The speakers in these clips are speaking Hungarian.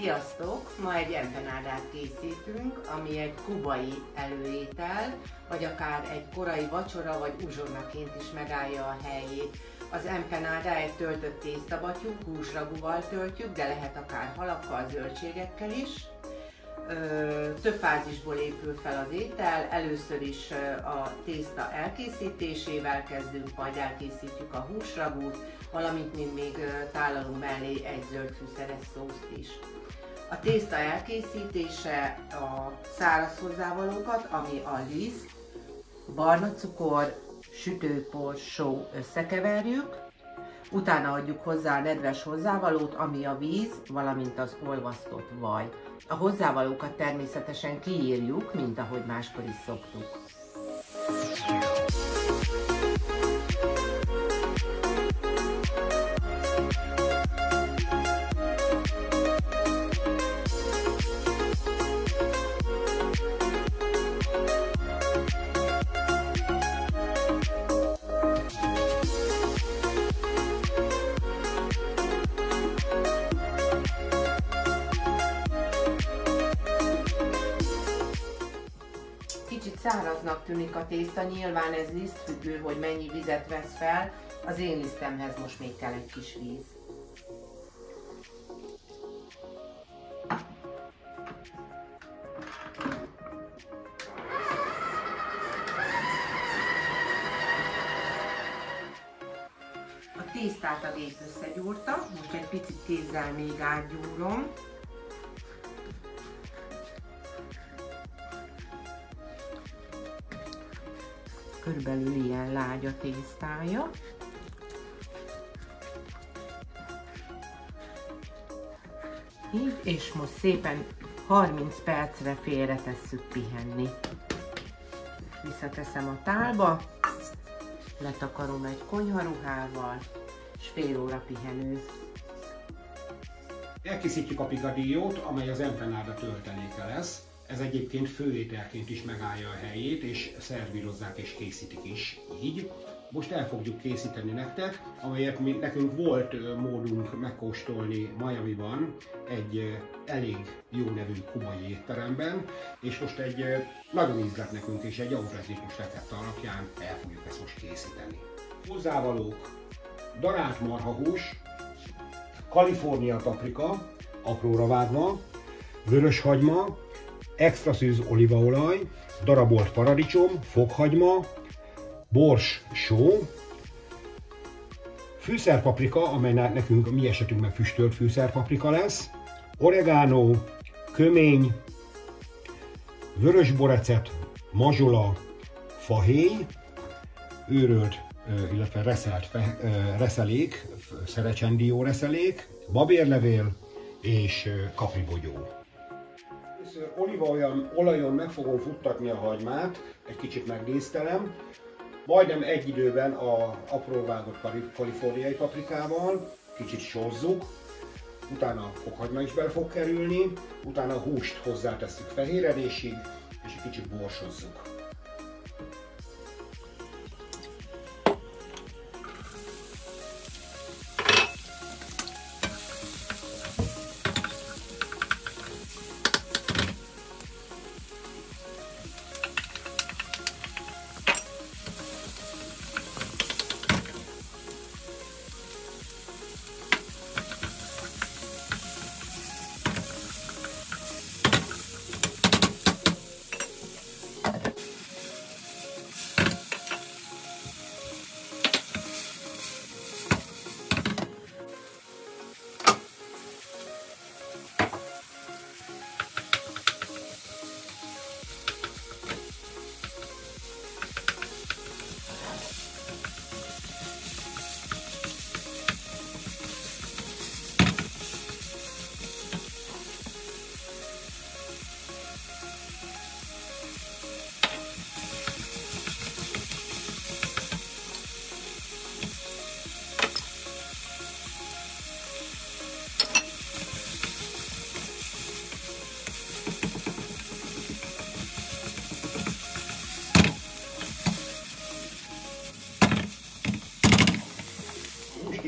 Sziasztok! Ma egy empanádát készítünk, ami egy kubai előétel, vagy akár egy korai vacsora vagy uzsonnaként is megállja a helyét. Az empanada egy töltött tésztabattyú, húsragúval töltjük, de lehet akár halakkal, zöldségekkel is. Több fázisból épül fel az étel, először is a tészta elkészítésével kezdünk, majd elkészítjük a húsragút, valamint még tálalunk mellé egy zöldfűszeres szószt is. A tészta elkészítése a száraz hozzávalókat, ami a liszt, barna cukor, sütőpor, só összekeverjük, utána adjuk hozzá a nedves hozzávalót, ami a víz, valamint az olvasztott vaj. A hozzávalókat természetesen kiírjuk, mint ahogy máskor is szoktuk. Kicsit száraznak tűnik a tészta, nyilván ez lisztfüggő, hogy mennyi vizet vesz fel. Az én lisztemhez most még kell egy kis víz. A tésztát a gép összegyúrta, most egy picit kézzel még átgyúrom. Körülbelül ilyen lágy a tésztája. Így, és most szépen 30 percre félretesszük pihenni. Visszateszem a tálba, letakarom egy konyharuhával, és fél óra pihenő. Elkészítjük a picadillo-t, amely az empanada tölteléke lesz. Ez egyébként főételként is megállja a helyét, és szervírozzák és készítik is így. Most el fogjuk készíteni nektek, amelyet nekünk volt módunk megkóstolni Miamiban, egy elég jó nevű kubai étteremben, és most egy nagyon ízlett nekünk, és egy autentikus recept alapján el fogjuk ezt most készíteni. Hozzávalók: darált marhahús, California paprika, apróra vágva, vöröshagyma, extra szűz olívaolaj, darabolt paradicsom, fokhagyma, bors, só, fűszerpaprika, amely nekünk a mi esetünkben füstölt fűszerpaprika lesz, oregano, kömény, vörösborecet, mazsola, fahéj, őrölt, illetve reszelt reszelék, szerecsendió reszelék, babérlevél és kapribogyó. Olívaolajon meg fogom futtatni a hagymát, egy kicsit megdísztelem, majdnem egy időben a apró vágott kaliforniai paprikával, kicsit sózzuk, utána a fokhagyma is bele fog kerülni, utána a húst hozzátesszük fehéredésig, és egy kicsit borsozzuk.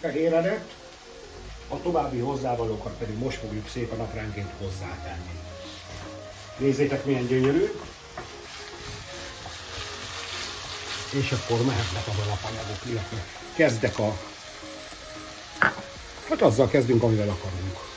kifehéredett, a további hozzávalókat pedig most fogjuk szépen apránként hozzátenni. Nézzétek, milyen gyönyörű! És akkor mehetnek az alapanyagok, illetve kezdek hát azzal kezdünk, amivel akarunk.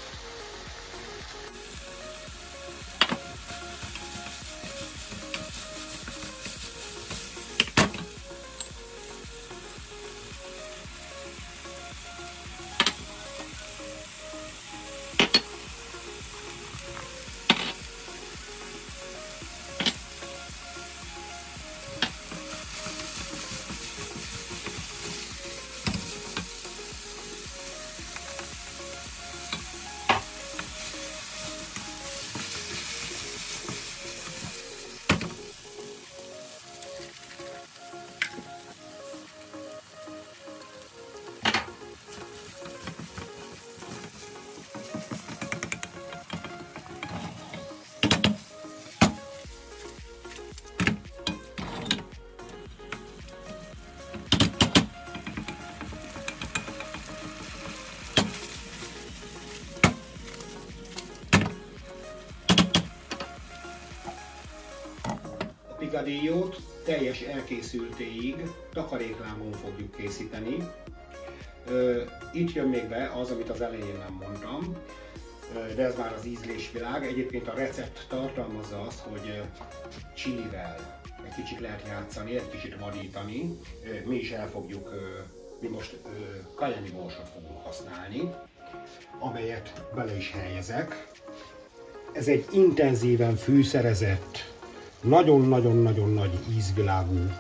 Picadillo-t teljes elkészültéig takaréklámon fogjuk készíteni. Itt jön még be az, amit az elején nem mondtam, de ez már az ízlésvilág. Egyébként a recept tartalmazza azt, hogy chilivel egy kicsit lehet játszani, egy kicsit vadítani. Mi is mi most cayenne borsot fogunk használni, amelyet bele is helyezek. Ez egy intenzíven fűszerezett, nagyon-nagyon-nagyon nagy ízvilágú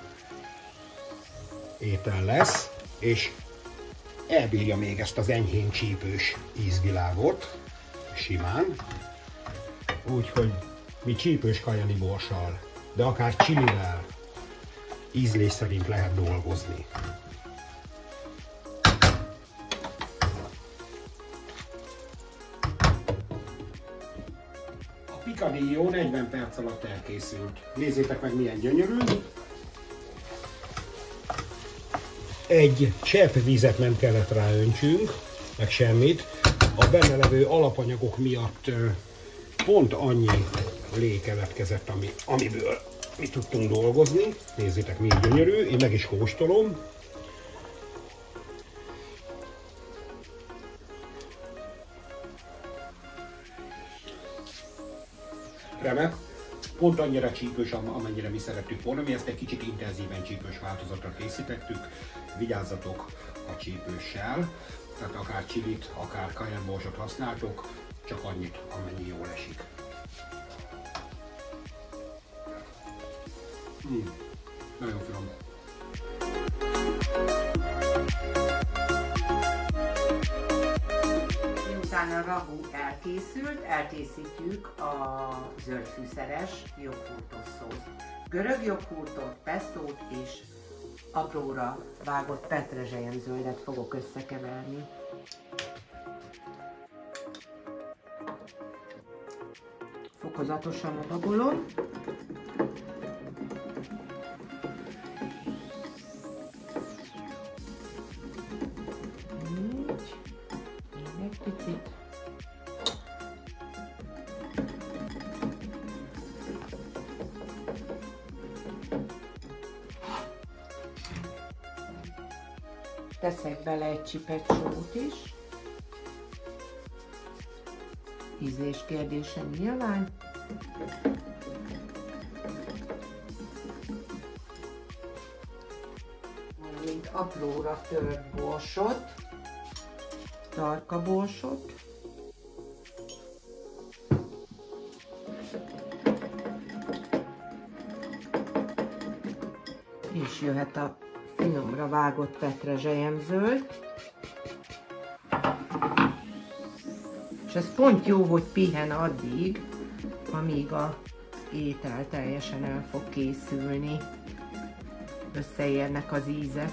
étel lesz, és elbírja még ezt az enyhén csípős ízvilágot, simán. Úgyhogy mi csípős cayenne borssal, de akár chilivel ízlés szerint lehet dolgozni. Picadillo 40 perc alatt elkészült. Nézzétek meg, milyen gyönyörű. Egy csepp vizet nem kellett ráöntsünk, meg semmit. A benne levő alapanyagok miatt pont annyi lé keletkezett, amiből mi tudtunk dolgozni. Nézzétek, milyen gyönyörű. Én meg is kóstolom. Remek. Pont annyira csípős, amennyire mi szerettük volna. Mi ezt egy kicsit intenzíven csípős változatra készítettük. Vigyázzatok a csípőssel. Tehát akár chilit, akár cayenne borsot használtok, csak annyit, amennyi jól esik. Nagyon finom. Miután a ragu elkészült, elkészítjük a zöldfűszeres joghurtos szószt. Görög joghurtot, pestót és apróra vágott petrezselyemzöldet fogok összekeverni. Fokozatosan adagolom. Picit. Teszek bele egy csipet sót is. Ízlés kérdése nyilván. Valamint apróra tört borsot. Tarka borsot, és jöhet a finomra vágott petrezselyemzöld, és ez pont jó, hogy pihen addig, amíg az étel teljesen el fog készülni, összeérnek az ízek.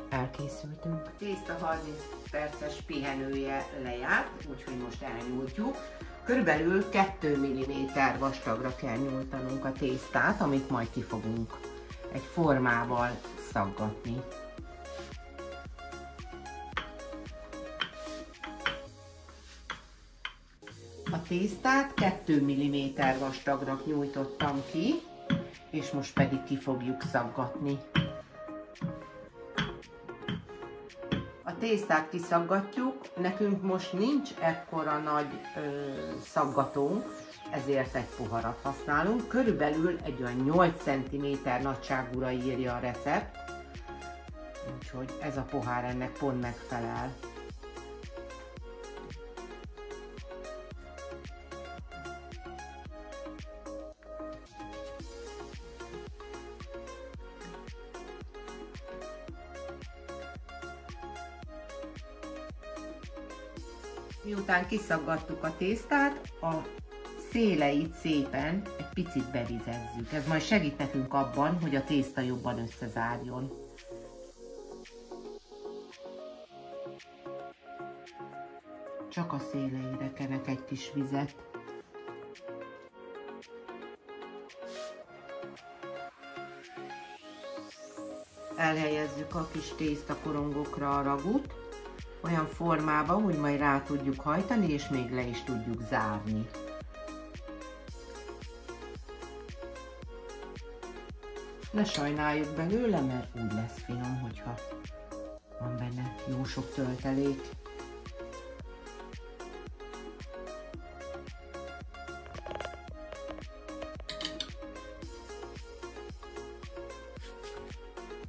Elkészültünk. A tészta 30 perces pihenője lejárt, úgyhogy most elnyújtjuk. Körülbelül 2 mm vastagra kell nyújtanunk a tésztát, amit majd ki fogunk egy formával szaggatni. A tésztát 2 mm vastagra nyújtottam ki, és most pedig ki fogjuk szaggatni. A tésztát kiszaggatjuk, nekünk most nincs ekkora nagy szaggatónk, ezért egy poharat használunk. Körülbelül egy olyan 8 cm nagyságúra írja a recept, úgyhogy ez a pohár ennek pont megfelel. Miután kiszaggattuk a tésztát, a széleit szépen egy picit bevizezzük. Ez majd segít nekünk abban, hogy a tészta jobban összezárjon. Csak a széleire kenek egy kis vizet. Elhelyezzük a kis tésztakorongokra a ragút, olyan formában, hogy majd rá tudjuk hajtani, és még le is tudjuk zárni. Ne sajnáljuk belőle, mert úgy lesz finom, hogyha van benne jó sok töltelék.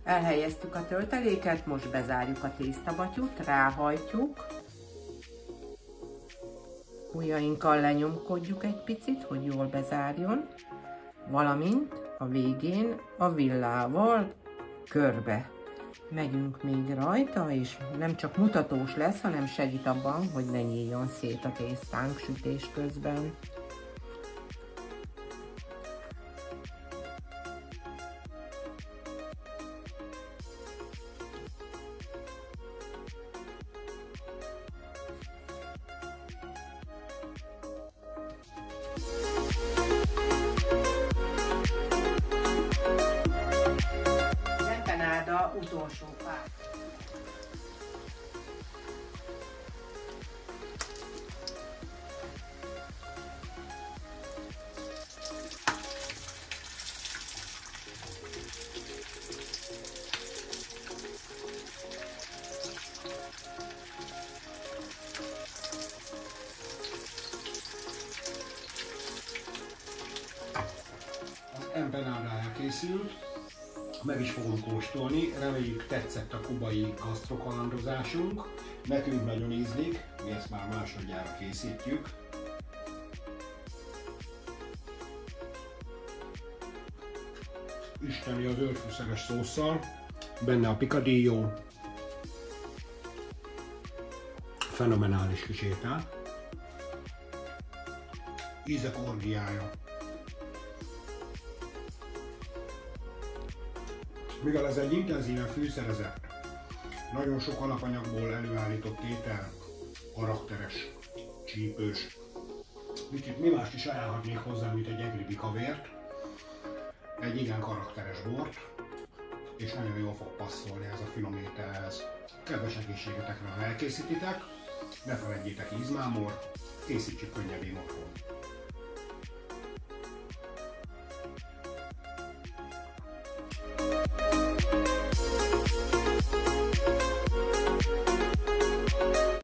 Elhelyeztük a tölteléket, most bezárjuk a tésztabatyút, ráhajtjuk. Ujjainkkal lenyomkodjuk egy picit, hogy jól bezárjon, valamint a végén a villával körbe megyünk még rajta, és nem csak mutatós lesz, hanem segít abban, hogy ne nyíljon szét a tésztánk sütés közben. Utolsó pár. Az empanada elkészült. Meg is fogom kóstolni, reméljük tetszett a kubai gasztrokalandozásunk. Nekünk nagyon ízlik, mi ezt már másodjára készítjük. Isteni az zöldfűszeres szósszal, benne a picadillo, fenomenális kis étel, ízek orgiája. Mivel ez egy intenzíven fűszerezett, nagyon sok alapanyagból előállított étel, karakteres, csípős. Mi mást is ajánlhatnék hozzá, mint egy egri bikavért, egy igen karakteres bort, és nagyon jól fog passzolni ez a finom ételhez. Kedves egészségetekre, ha elkészítitek, ne feledjétek ízmámor, készítsük könnyedén otthon.